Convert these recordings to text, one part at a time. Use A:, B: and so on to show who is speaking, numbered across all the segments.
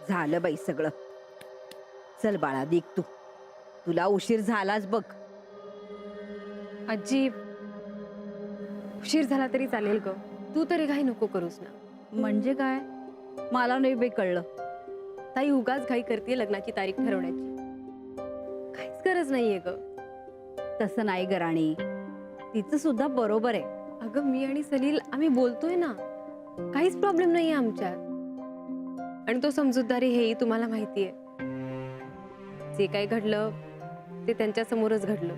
A: झालं बाई सगळं. चल बाळा निघ तू. तुला उशीर झालाच बघ.
B: आजी, उशीर झाला तरी चालेल ग. तू तरी घाई नको करूस ना.
A: म्हणजे काय? मला नाही बाई कळलं.
B: ताई उगाच घाई करते लग्नाची तारीख ठरवण्याची. काहीच गरज नाहीये ग.
A: तसं नाही ग राणी, तिचं सुद्धा बरोबर आहे.
B: अगं मी आणि सलील आम्ही बोलतोय ना, काहीच प्रॉब्लेम नाहीये आमच्यात. आणि तो समजूतदारी हेही तुम्हाला माहितीये. जे काही घडलं ते त्यांच्या समोरच घडलं,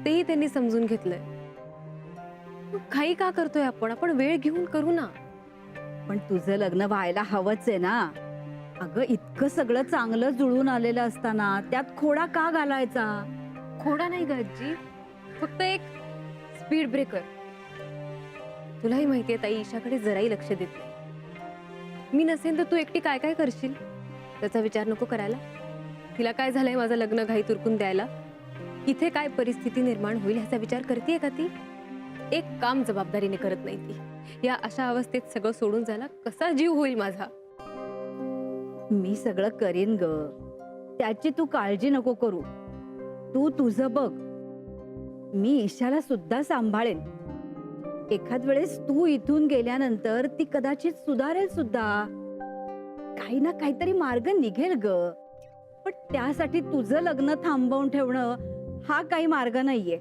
B: तेही त्यांनी समजून घेतलंय. मग घाई का करतोय आपण? आपण वेळ घेऊन करू ना.
A: पण तुझं लग्न व्हायला हवंच आहे ना. अगं इतकं सगळं चांगलं जुळून आलेलं असताना त्यात खोडा का घालायचा?
B: खोडा नाही ग आजी, फक्त एक स्पीड ब्रेकर. तुलाही माहितीये ताई ईशाकडे जराही लक्ष देत नाही. मी नसेल तर तू एकटी काय काय करशील त्याचा विचार नको करायला. तिला काय झालंय माझं लग्न घाईत उरकून द्यायला? इथे काय परिस्थिती निर्माण होईल ह्याचा विचार करतेय का ती? एक काम जबाबदारीने करत नाही ती. या अशा अवस्थेत सगळं सोडून जायला कसा जीव होईल माझा?
A: मी सगळं करीन ग, त्याची तू काळजी नको करू. तू तुझं बघ. मी ईशाला सुद्धा सांभाळेन. एखाद वेळेस तू इथून गेल्यानंतर ती कदाचित सुधारेल सुद्धा. काही ना काहीतरी मार्ग निघेल ग. पण त्यासाठी तुझं लग्न थांबवून ठेवणं हा काही मार्ग नाहीये.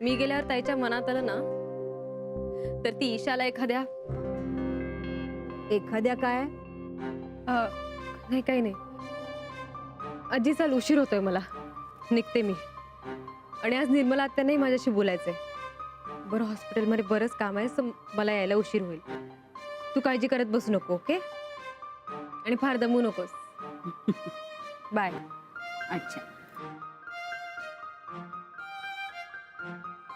B: मी गेल्यावर ताईच्या मनात आलं ना तर ती ईशाला एखाद्या
A: काय
B: नाही काही नाही आजी, चाल उशीर होतोय मला, निघते मी. आणि आज निर्मला आत्यानेही माझ्याशी बोलायचंय. बरं हॉस्पिटलमध्ये बरंच काम आहे, मला यायला उशीर होईल. तू काळजी करत बसू नको, ओके? आणि फार दमू नकोस. बाय.
A: अच्छा,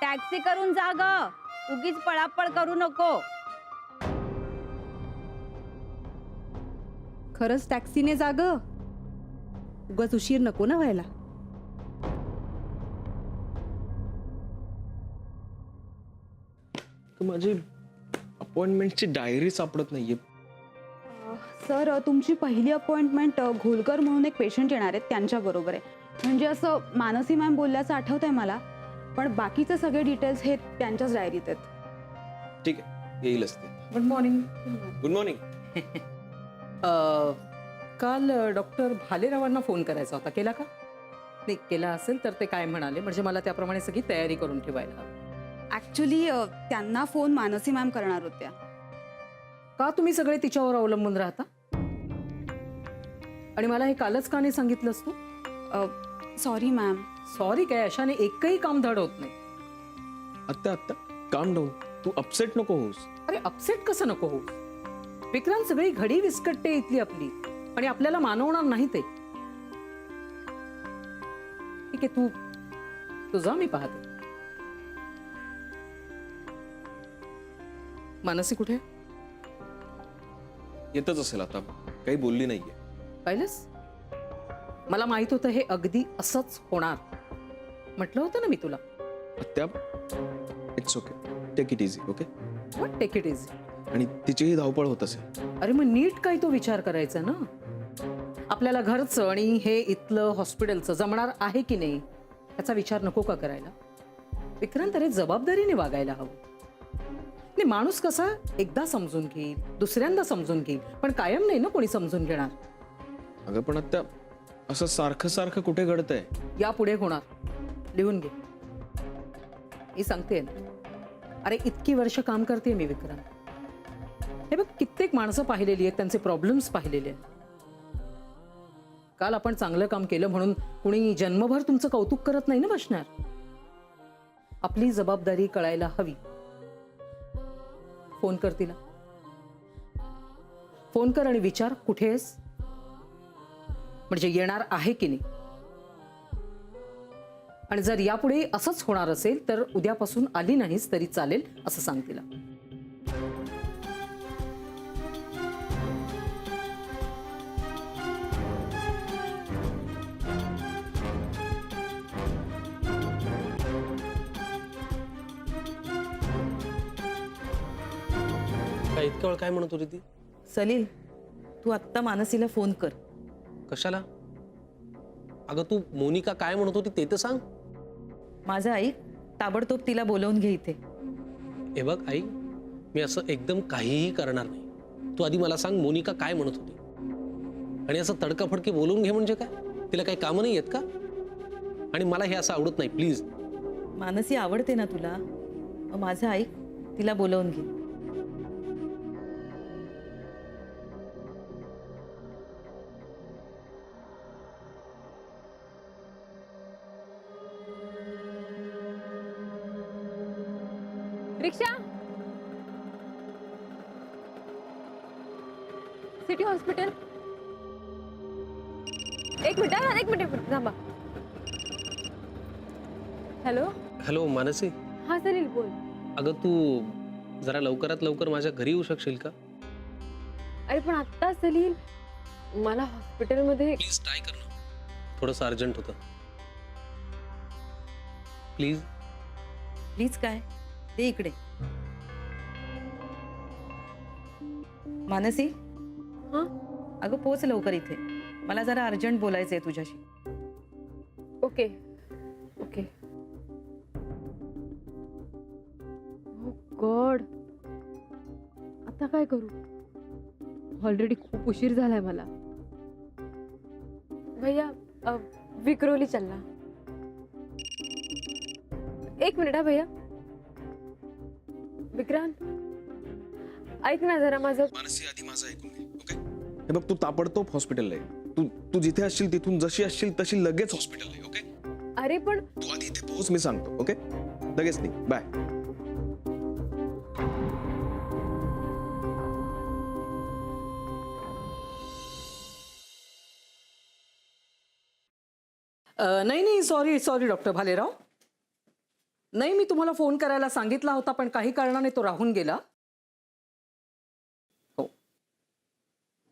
A: टॅक्सी करून जा ग, उगीच पळापळ करू नको.
C: खरंच टॅक्सीने जा ग, उगाच उशीर नको ना व्हायला.
D: माझी अपॉइंटमेंटची डायरी सापडत नाहीये.
C: सर तुमची पहिली अपॉइंटमेंट घोलकर म्हणून एक पेशंट येणार आहेत त्यांच्या बरोबर आहे. म्हणजे असं मानसी मॅम बोलल्याचं आठवतंय मला, पण बाकीचे सगळे डिटेल्स हे त्यांच्याच डायरीत आहेत.
D: ठीक आहे, येईलच ते.
E: Good morning.
D: Good morning.
E: काल डॉक्टर भालेरावांना फोन करायचा होता, केला का? नाही केला असेल तर ते काय म्हणाले, म्हणजे मला त्याप्रमाणे सगळी तयारी करून ठेवायला हवी.
C: ऍक्च्युली त्यांना फोन मानसी मॅम करणार होत्या.
E: का तुम्ही सगळे तिच्यावर अवलंबून राहता? आणि मला हे कालच का नाही सांगितलंस तू?
C: Sorry ma'am.
E: सॉरी काय, अशाने एकही काम धड होत नाही.
D: आत्ता काम डाऊन, तू अपसेट नको होस.
E: अरे अपसेट कसं नको हो? विक्रांत सगळी घडी विस्कटते इथली आपली, आणि आपल्याला मानवणार नाही ते. ठीक आहे, तू जा, मी पाहते. मानसी कुठे?
D: येतच असेल आता, काही बोलली नाहीये.
E: पाहिलंस, मला माहित होतं हे अगदी असंच होणार. म्हटलं होतं ना मी तुला.
D: आत्या, it's okay, take it easy. Okay,
E: what take it easy?
D: आणि तिचीही धावपळ होत असेल.
E: अरे मग नीट काय तो विचार करायचा ना. आपल्याला घरचं आणि हे इथलं हॉस्पिटलचं जमणार आहे की नाही याचा विचार नको का करायला? विक्रांत, अरे जबाबदारीने वागायला हवं. नाही, माणूस कसा एकदा समजून घेईल, दुसऱ्यांदा समजून घेईल, पण कायम नाही ना कोणी समजून घेणार.
D: अगं पण आत्या, असं सारखं सारखं कुठे घडतंय?
E: यापुढे होणार, लिहून घे. मी सांगते ना, अरे इतकी वर्ष काम करते मी विक्रांत. हे बघ, कित्येक माणसं पाहिलेली आहेत, त्यांचे प्रॉब्लेम्स पाहिलेले आहेत. काल आपण चांगलं काम केलं म्हणून कुणी जन्मभर तुमचं कौतुक करत नाही ना बसणार. आपली जबाबदारी कळायला हवी. फोन कर तिला, फोन कर आणि विचार कुठे आहेस, म्हणजे येणार आहे की नाही. आणि जर यापुढे असंच होणार असेल तर उद्यापासून आली नाहीस तरी चालेल असं सांग तिला.
F: काय इतका वेळ काय म्हणत होती ती?
E: सलील, तू आत्ता मानसीला फोन कर.
F: कशाला? अगं तू मोनिका काय म्हणत होती ते तर सांग.
E: माझं ऐक, ताबडतोब तिला बोलवून घे इथे.
F: हे बघ आई, मी असं एकदम काहीही करणार नाही. तू आधी मला सांग मोनिका काय म्हणत होती. आणि असं तडकाफडकी बोलवून घे म्हणजे काय? तिला काही कामं नाही आहेत का? आणि मला हे असं आवडत नाही, प्लीज.
E: मानसी आवडते ना तुला, मग माझं ऐक, तिला बोलवून घे.
B: रिक्षा, सिटी हॉस्पिटल. एक मिनिट थांबा. हॅलो.
F: हॅलो मानसी.
B: हा सलील बोल.
F: अगं तू जरा लवकरात लवकर माझ्या घरी येऊ शकशील का?
B: अरे पण आत्ता सलील, मला हॉस्पिटलमध्ये.
F: प्लीज ट्राय कर ना. थोडंसं अर्जंट होतं. प्लीज.
E: प्लीज काय, ते इकडे. मानसी,
B: हा,
E: अगं पोच लवकर इथे, मला जरा अर्जंट बोलायचंय तुझ्याशी.
B: Okay okay. गॉड, आता काय करू? ऑलरेडी खूप उशीर झालाय मला. भैया विक्रोली चलना. एक मिनिट हा भैया. विक्रांत, ऐक ना जरा माझं.
D: मानसी आधी माझं ऐकून घे, ओके? हे बघ, तू ताबडतोब हॉस्पिटलला आहे. तू जिथे असशील तिथून जशी असशील तशी लगेच हॉस्पिटलला आहे, ओके?
B: अरे पण
D: तू आधी इथे पोहोच, मी सांगतो, ओके? लगेच नाही. बाय.
E: नाही, सॉरी डॉक्टर भालेराव. नाही, मी तुम्हाला फोन करायला सांगितला होता, पण काही कारणाने तो राहून गेला. हो,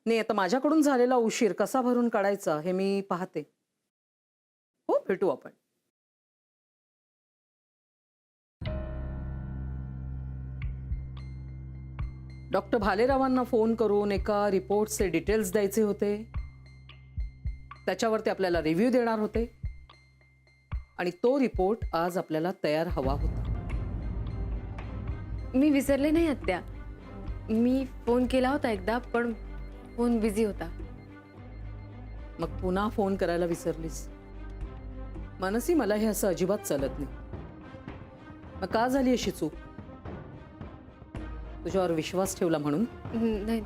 E: नाही, आता माझ्याकडून झालेला उशीर कसा भरून काढायचा हे मी पाहते. हो, भेटू आपण. डॉक्टर भालेरावांना फोन करून एका रिपोर्टचे डिटेल्स द्यायचे होते. त्याच्यावरती आपल्याला रिव्ह्यू देणार होते आणि तो रिपोर्ट आज आपल्याला तयार हवा होता.
B: मी विसरले नाही आत्या. मी फोन केला होता एकदा, पण फोन बिझी होता.
E: मग पुन्हा फोन करायला विसरलीस. मानसी, मला हे असं अजिबात चालत नाही. मग का झाली अशी चूक? तुझ्यावर विश्वास ठेवला म्हणून?
B: नाही,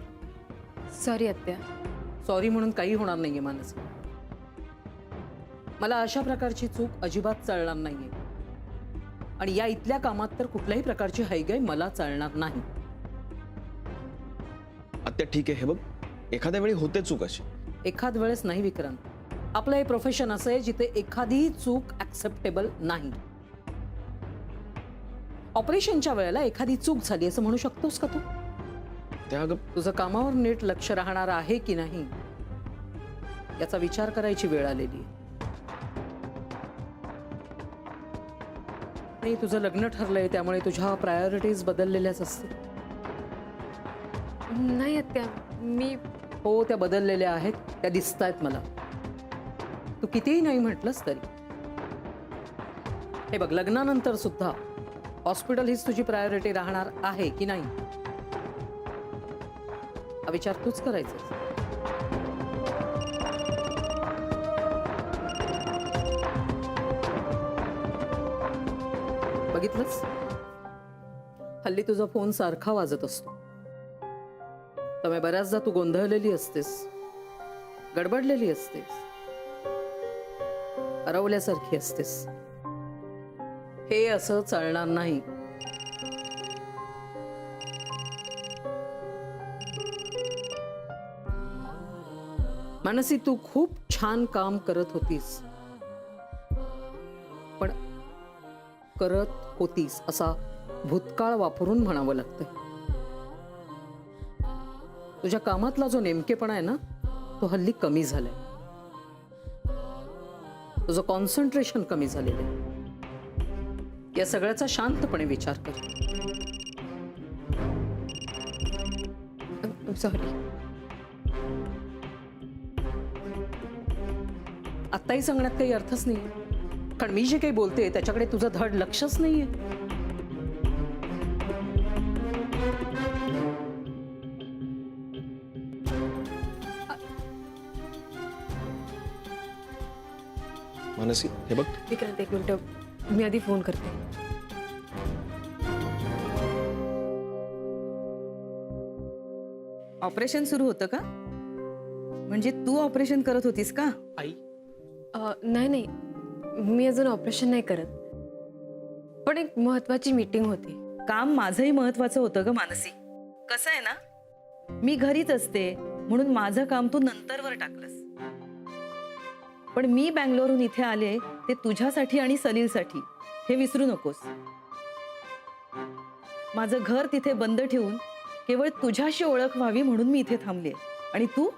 B: सॉरी आत्या.
E: सॉरी म्हणून काही होणार नाहीये मानसी. मला अशा प्रकारची चूक अजिबात चालणार नाहीये. आणि या इथल्या कामात तर कुठल्याही प्रकारची हयगय मला चालणार नाही.
D: आत्या ठीक आहे. हे बघ, एखाद्या वेळी होते चूक अशी.
E: एखाद वेळेस नाही विक्रांत. आपलं हे प्रोफेशन असं आहे जिथे एखादीही चूक ऍक्सेप्टेबल नाही. ऑपरेशनच्या वेळेला एखादी चूक झाली असं म्हणू शकतोस का तू?
D: त्या अगं,
E: तुझं कामावर नीट लक्ष राहणार आहे की नाही याचा विचार करायची वेळ आलेली आहे. नाही, तुझं लग्न ठरलंय त्यामुळे तुझ्या प्रायोरिटीज बदललेल्याच असतील.
B: नाही आत्या, मी.
E: हो, त्या बदललेल्या आहेत, त्या दिसतायत मला. तू कितीही नाही म्हटलंस तरी. हे बघ, लग्नानंतर सुद्धा हॉस्पिटल हीच तुझी प्रायोरिटी राहणार आहे की नाही हा विचार तूच करायचा. बघितलंस, हल्ली तुझा फोन सारखा वाजत असतो. त्यामुळे बऱ्याचदा तू गोंधळलेली असतेस, गडबडलेली असतेस, हरवल्यासारखी असतेस. हे असं चालणार नाही. मानसी, तू खूप छान काम करत होतीस, पण करत होतीस असा भूतकाळ वापरून म्हणावं लागतंय. तुझ्या कामातला जो नेमकेपणा आहे ना, तो हल्ली कमी झालाय. तुझं कॉन्सन्ट्रेशन कमी झालेलं आहे. या सगळ्याचा शांतपणे विचार कर.
B: सॉरी.
E: आत्ताही सांगण्यात काही अर्थच नाही, कारण मी जे काही बोलते त्याच्याकडे तुझं धड लक्षच नाहीये.
D: मानसी हे बघ,
B: विक्रांत एक मिनिट, मी आधी फोन करते.
G: ऑपरेशन सुरू होतं का? म्हणजे तू ऑपरेशन करत होतीस का?
F: आई
B: नाही नाही, मी अजून ऑपरेशन नाही करत, पण एक महत्वाची मीटिंग होती.
G: काम माझंही महत्वाचं होतं ग मानसी. कसं आहे ना, मी घरीच असते म्हणून माझं काम तू नंतरवर टाकलंस, पण मी बँगलोरहून इथे आले ते तुझ्यासाठी आणि सलीलसाठी, हे विसरू नकोस. माझं घर तिथे बंद ठेवून केवळ तुझ्याशी ओळख व्हावी म्हणून मी इथे थांबले. आणि तू?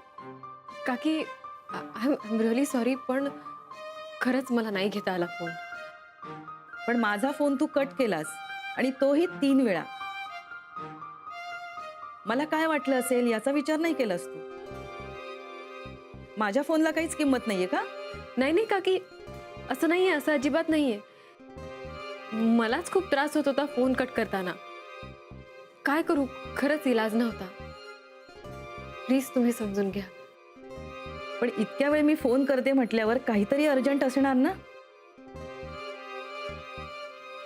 B: काकी, आय एम रिअली सॉरी, पण खरंच मला नाही घेता आला फोन.
G: पण माझा फोन तू कट केलास, आणि तोही 3 वेळा. मला काय वाटलं असेल याचा विचार नाही केलास तू. माझ्या फोनला काहीच किंमत नाहीये का?
B: नाही नाही काकी, असं नाहीये, असं अजिबात नाहीये. मलाच खूप त्रास होत होता फोन कट करताना. काय करू, खरंच इलाज नव्हता. प्लीज तुम्ही समजून घ्या.
G: पण इतक्या वेळ मी फोन करते म्हटल्यावर काहीतरी अर्जंट असणार ना.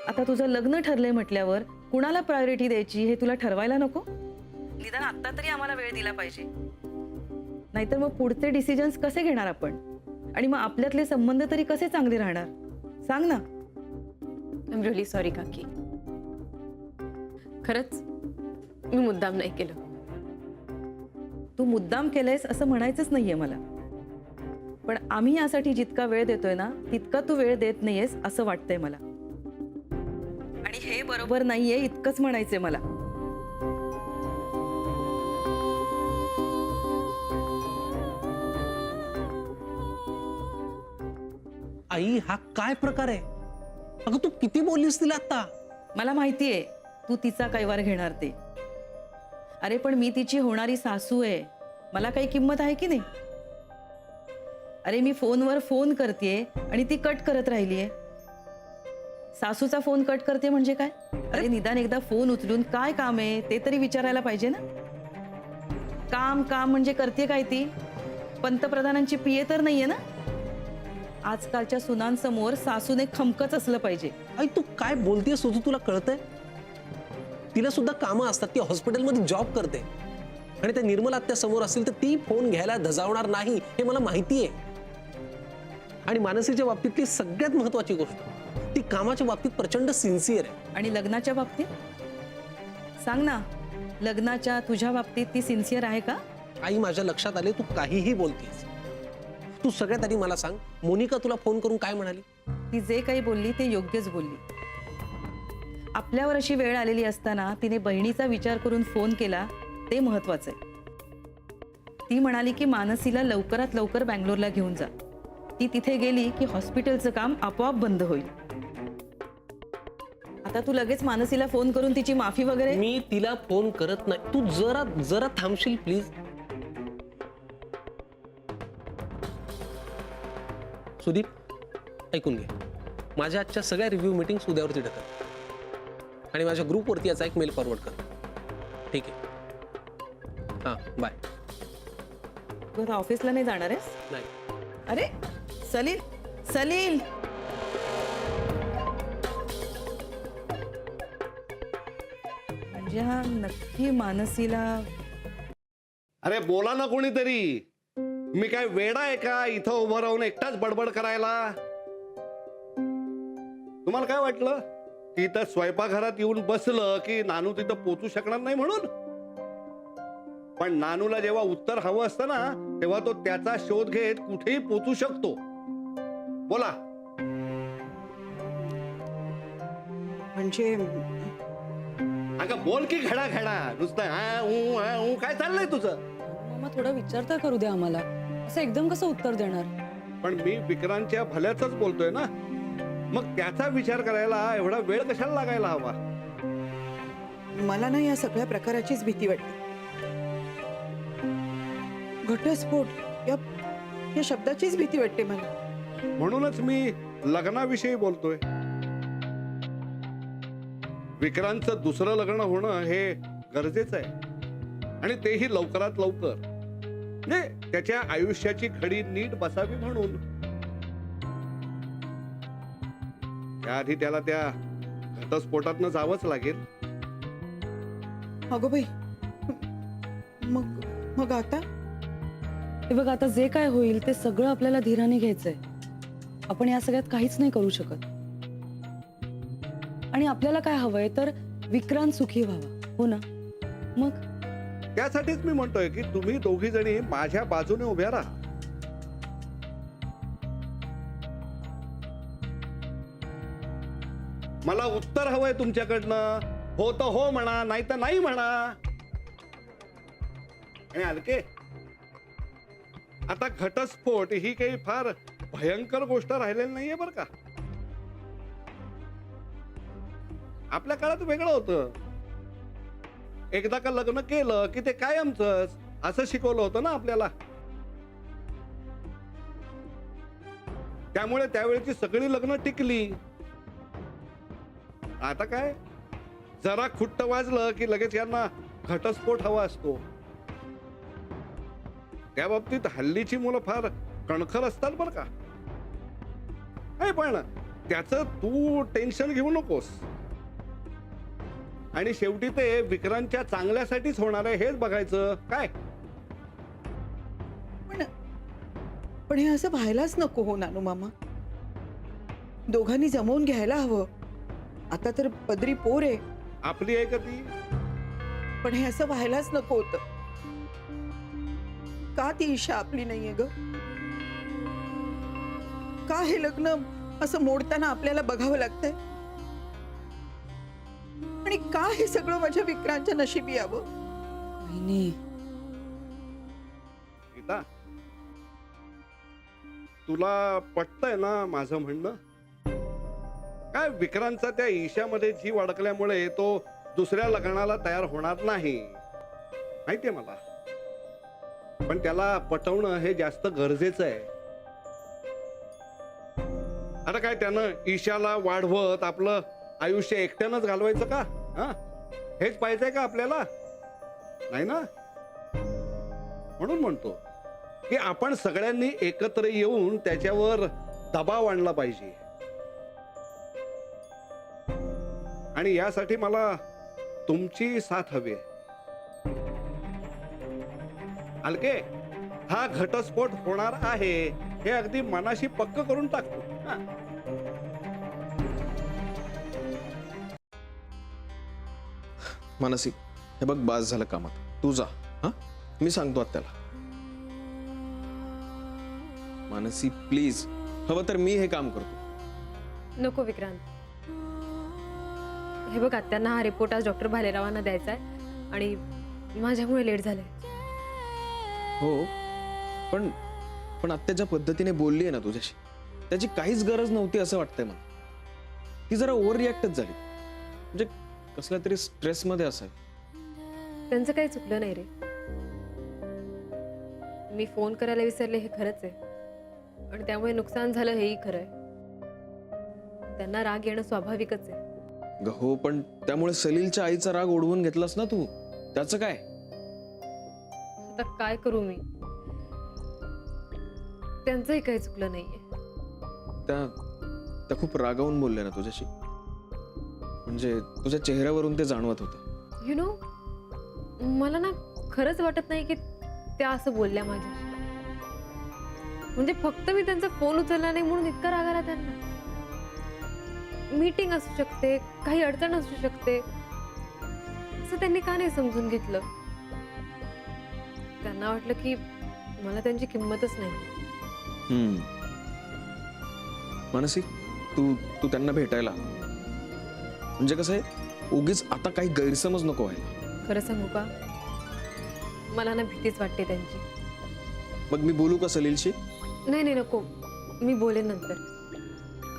G: आता तुझं लग्न ठरलंय म्हटल्यावर कुणाला प्रायोरिटी द्यायची हे तुला ठरवायला नको? निदान आता तरी आम्हाला वेळ दिला पाहिजे, नाहीतर मग पुढचे डिसिजन्स कसे घेणार आपण, आणि मग आपल्यातले संबंध तरी कसे चांगले राहणार? सांग ना.
B: आय एम रिअली सॉरी काकी, खरंच मी मुद्दाम नाही केलं.
G: तू मुद्दाम केलंयस असं म्हणायचंच नाहीये मला, पण आम्ही यासाठी जितका वेळ देतोय ना तितका तू वेळ देत नाहीयेस असं वाटतंय मला, आणि हे बरोबर नाहीये इतकंच म्हणायचंय मला.
F: आई हा काय प्रकार आहे? अगं तू किती बोललीस तिला आता?
G: मला माहितीये तू तिचा कैवार घेणार ते. अरे पण मी तिची होणारी सासू आहे, मला काही किंमत आहे की नाही? अरे मी फोनवर फोन करतेय आणि ती कट करत राहिलीये. सासूचा फोन कट करते म्हणजे काय? अरे निदान एकदा फोन उचलून काय काम आहे ते तरी विचारायला पाहिजे ना. काम काम म्हणजे करते काय ती? पंतप्रधानांची पिये तर नाहीये ना. आजकालच्या सुनांसमोर सासूने खमकच असलं पाहिजे.
F: आई तू काय बोलतेस तुझं तुला कळतंय? तिला सुद्धा कामं असतात, ती हॉस्पिटलमध्ये जॉब करते, आणि त्या निर्मला आत्या समोर असतील तर ती फोन घ्यायला धजावणार नाही हे मला माहिती आहे. आणि मानसीच्या बाबतीतली सगळ्यात महत्वाची गोष्ट, ती कामाच्या बाबतीत प्रचंड सिन्सिअर आहे.
G: आणि लग्नाच्या बाबतीत सांग ना, लग्नाच्या तुझ्या बाबतीत ती सिन्सिअर आहे का?
F: आई माझ्या लक्षात आले तू काहीही बोलतेस. तू सगळ्यात आधी मला सांग, मोनिका तुला फोन करून काय म्हणाली?
G: ती जे काही बोलली ते योग्यच बोलली. आपल्यावर अशी वेळ आलेली असताना तिने बहिणीचा विचार करून फोन केला ते महत्वाचं आहे. ती म्हणाली की मानसीला लवकरात लवकर बँगलोरला घेऊन जा. ती तिथे गेली की हॉस्पिटलचं काम आपोआप बंद होईल. आता तू लगेच मानसीला फोन करून तिची माफी वगैरे?
F: मी तिला फोन करत नाही. तू जरा जरा थांबशील प्लीज? सुदीप ऐकून घे, माझ्या आजच्या सगळ्या रिव्ह्यू मीटिंग्स उद्यावरती ढकल, आणि माझ्या ग्रुपवरती याचा एक मेल फॉरवर्ड कर. ठीक आहे, हां बाय.
G: तू आता ऑफिसला नाही जाणार आहेस?
F: नाही.
G: अरे सलील, सलील, म्हणजे हा नक्की मानसीला.
H: अरे बोला ना कोणीतरी. मी काय वेडा आहे का इथं उभं राहून एकटाच बडबड करायला? तुम्हाला काय वाटलं की इथं स्वयंपाकघरात येऊन बसलं की नानू तिथं पोचू शकणार नाही म्हणून? पण नानूला जेव्हा उत्तर हवं असतं ना तेव्हा तो त्याचा शोध घेत कुठेही पोचू शकतो. बोला.
I: म्हणजे
H: अगं बोल की घडा घडा, नुसतं हा ऊ काय चाललंय तुझं?
I: मामा थोडा विचार तर करू द्या आम्हाला. असं एकदम कसं उत्तर देणार?
H: पण मी विक्रांतच्या भल्याच बोलतोय ना, मग त्याचा विचार करायला एवढा वेळ कशाला लागायला हवा?
I: मला ना या सगळ्या प्रकाराचीच भीती वाटते. घटस्फोट या शब्दाचीच भीती वाटते मला.
H: म्हणूनच मी लग्नाविषयी बोलतोय. विक्रांतचं दुसरं लग्न होणं हे गरजेचं आहे आणि तेही लवकरात लवकर, म्हणजे त्याच्या आयुष्याची घडी नीट बसावी म्हणून. त्याआधी त्याला त्या घटस्फोटातनं जावंच लागेल.
I: अगो बाई, मग मग आता
G: हे बघ, आता जे काय होईल ते सगळं आपल्याला धीराने घ्यायचंय. आपण या सगळ्यात काहीच नाही करू शकत. आणि आपल्याला काय हवंय तर विक्रांत सुखी व्हावा, हो ना? मग
H: त्यासाठीच मी म्हणतोय की तुम्ही दोघी जणी माझ्या बाजूने उभ्या राहा. मला उत्तर हवंय तुमच्याकडनं. हो तर हो म्हणा, नाही तर नाही म्हणा. आणि अलके, आता घटस्फोट ही काही फार भयंकर गोष्ट राहिलेली नाहीये बरं का. आपल्या काळात वेगळं होतं. एकदा का लग्न केलं की ते कायमचंच असं शिकवलं होतं ना आपल्याला. त्यामुळे त्यावेळेची सगळी लग्न टिकली. आता काय, जरा खुट्ट वाजलं की लगेच यांना घटस्फोट हवा असतो. त्या बाबतीत हल्लीची मुलं फार कणखर असतात बरं का. नाही पण त्याचं तू टेन्शन घेऊ नकोस. आणि शेवटी ते विक्रांतच्या चांगल्यासाठीच होणार आहे हेच बघायचं काय.
I: पण हे असं व्हायलाच नको हो नानू मामा. दोघांनी जमवून घ्यायला हवं. आता तर पदरी पोर आहे
H: आपली आहे का ती.
I: पण हे असं व्हायलाच नको होतं. का ती ईशा आपली नाहीये ग? का हे लग्न असं मोडताना आपल्याला बघावं लागतंय? आणि का हे सगळं माझ्या विक्रांतच्या नशिबी यावं?
G: वहिनी,
H: गीता, तुला पटतंय ना माझं म्हणणं? काय विक्रांतचा त्या ईशामध्ये जीव अडकल्यामुळे तो दुसऱ्या लग्नाला तयार होणार नाही माहितीये मला. पण त्याला पटवणं हे जास्त गरजेचं आहे. आता काय त्यानं ईशाला वाढवत आपलं आयुष्य एकट्यानंच घालवायचं का? हा, हेच पाहिजे का आपल्याला? नाही ना. म्हणून म्हणतो की आपण सगळ्यांनी एकत्र येऊन त्याच्यावर दबाव आणला पाहिजे. आणि यासाठी मला तुमची साथ हवी आहे. अलके, हा घटस्फोट होणार आहे हे अगदी मनाशी पक्क करून टाकतो. हा.
D: मानसी, हे बघ, बास झालं कामात. तू जा. हा, मी सांगतो आत्याला. मानसी प्लीज, हवं तर मी हे काम करतो.
B: नको विक्रांत. हे बघ, आत्यांना हा रिपोर्ट आज डॉक्टर भालेरावांना द्यायचा आहे आणि माझ्यामुळे लेट झालंय.
D: हो, पण पण आत्या ज्या पद्धतीने बोलली आहे ना तुझ्याशी, त्याची काहीच गरज नव्हती असं वाटतंय मला. ती जरा ओव्हर रिॲक्टच झाली. म्हणजे कसल्या तरी स्ट्रेस मध्ये असावी.
B: त्यांचं काही चुकलं नाही रे. मी फोन करायला विसरले हे खरंच आहे आणि त्यामुळे नुकसान झालं हेही खरं आहे. त्यांना राग येणं स्वाभाविकच आहे.
D: हो, पण त्यामुळे सलीलच्या आईचा राग ओढवून घेतलास ना तू. त्याचं काय?
B: आता काय करू मी? त्यांचंही काही चुकलं नाहीये.
D: त्या खूप रागावून बोलल्या ना तुझ्याशी. म्हणजे तुझ्या चेहऱ्यावरून ते जाणवत होतं.
B: यु नो, मला ना खरंच वाटत नाही की त्या असं बोलल्या माझ्याशी. म्हणजे फक्त मी त्यांचा फोन उचलला नाही म्हणून इतका राग आला त्यांना. मीटिंग असू शकते, काही अडचण असू शकते, असं त्यांनी का नाही समजून घेतलं? त्यांना वाटलं की मला त्यांची किंमतच नाही.
D: मानसी, तू त्यांना भेटायला, म्हणजे कसं आहे, उगीच आता काही गैरसमज नको व्हायला.
B: खरं सांगू का, मला ना भीतीच वाटते त्यांची.
D: मग मी बोलू का सलीलशी?
B: नाही नाही, नको. मी बोलेन नंतर.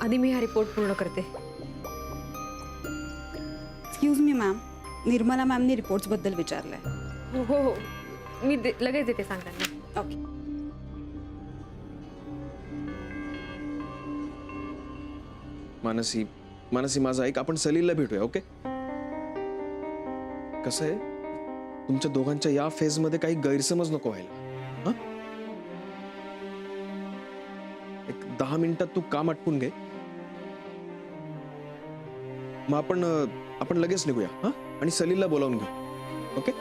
B: आधी मी हा रिपोर्ट पूर्ण करते.
C: एक्सक्यूज मी मॅम, निर्मला मॅमने रिपोर्ट्स बद्दल विचारलंय.
B: हो हो हो, मी लगेच येते सांगताना.
C: ओके.
D: मानसी मानसी माझं ऐक, आपण सलीलला भेटूया. ओके? कसं आहे, तुमच्या दोघांच्या या फेज मध्ये काही गैरसमज नको व्हायला. हं? एक 10 मिनिटात तू काम आटपून घे, मग आपण लगेच निघूया. हा, आणि सलीलला बोलावून घेऊ. ओके?